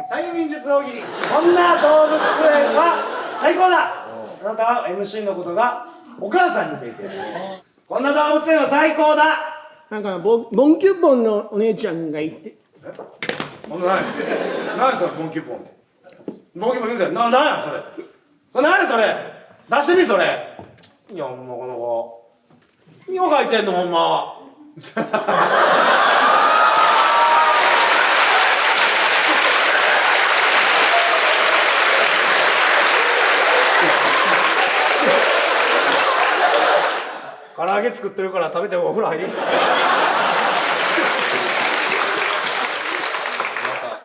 催眠術大喜利。こんな動物園は最高だ。あなたは MC のことがお母さんに似ていて、こんな動物園は最高だ。なんかボンキュッポンのお姉ちゃんがいて。何それ、ボンキュッポンって。ボンキュッポン言うてん。なんやそれ。それ何やそれ。出してみそれ。いやほんまこの子。何を書いてんのほんま。唐揚げ作ってるから食べてお風呂入り。